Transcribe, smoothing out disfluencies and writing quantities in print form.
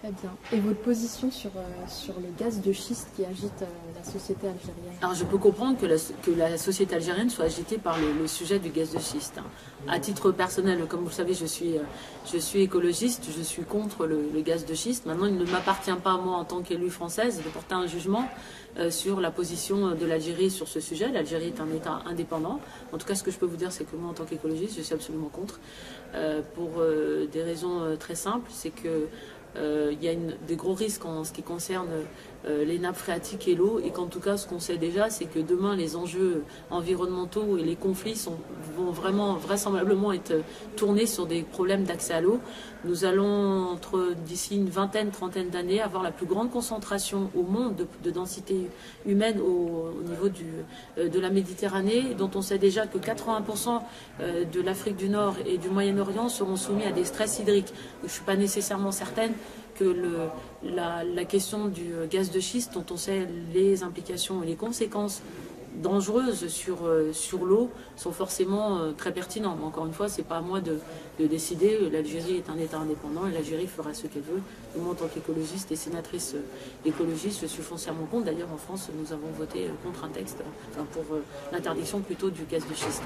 Très bien. Et votre position sur le gaz de schiste qui agite la société algérienne? Alors je peux comprendre que la société algérienne soit agitée par le sujet du gaz de schiste. À titre personnel, comme vous le savez, je suis écologiste, je suis contre le gaz de schiste. Maintenant, il ne m'appartient pas, moi, en tant qu'élue française, de porter un jugement sur la position de l'Algérie sur ce sujet. L'Algérie est un État indépendant. En tout cas, ce que je peux vous dire, c'est que moi, en tant qu'écologiste, je suis absolument contre. Pour des raisons très simples, c'est que il y a des gros risques en ce qui concerne les nappes phréatiques et l'eau, et qu'en tout cas ce qu'on sait déjà, c'est que demain les enjeux environnementaux et les conflits vont vraiment vraisemblablement être tournés sur des problèmes d'accès à l'eau. Nous allons d'ici une vingtaine, trentaine d'années avoir la plus grande concentration au monde de densité humaine au niveau de la Méditerranée, dont on sait déjà que 80% de l'Afrique du Nord et du Moyen-Orient seront soumis à des stress hydriques. Je ne suis pas nécessairement certaine que la question du gaz de schiste, dont on sait les implications et les conséquences dangereuses sur l'eau, sont forcément très pertinentes. Mais encore une fois, ce n'est pas à moi de décider. L'Algérie est un État indépendant et l'Algérie fera ce qu'elle veut. Et moi, en tant qu'écologiste et sénatrice écologiste, je suis foncièrement contre. D'ailleurs, en France, nous avons voté contre un texte, pour l'interdiction plutôt du gaz de schiste.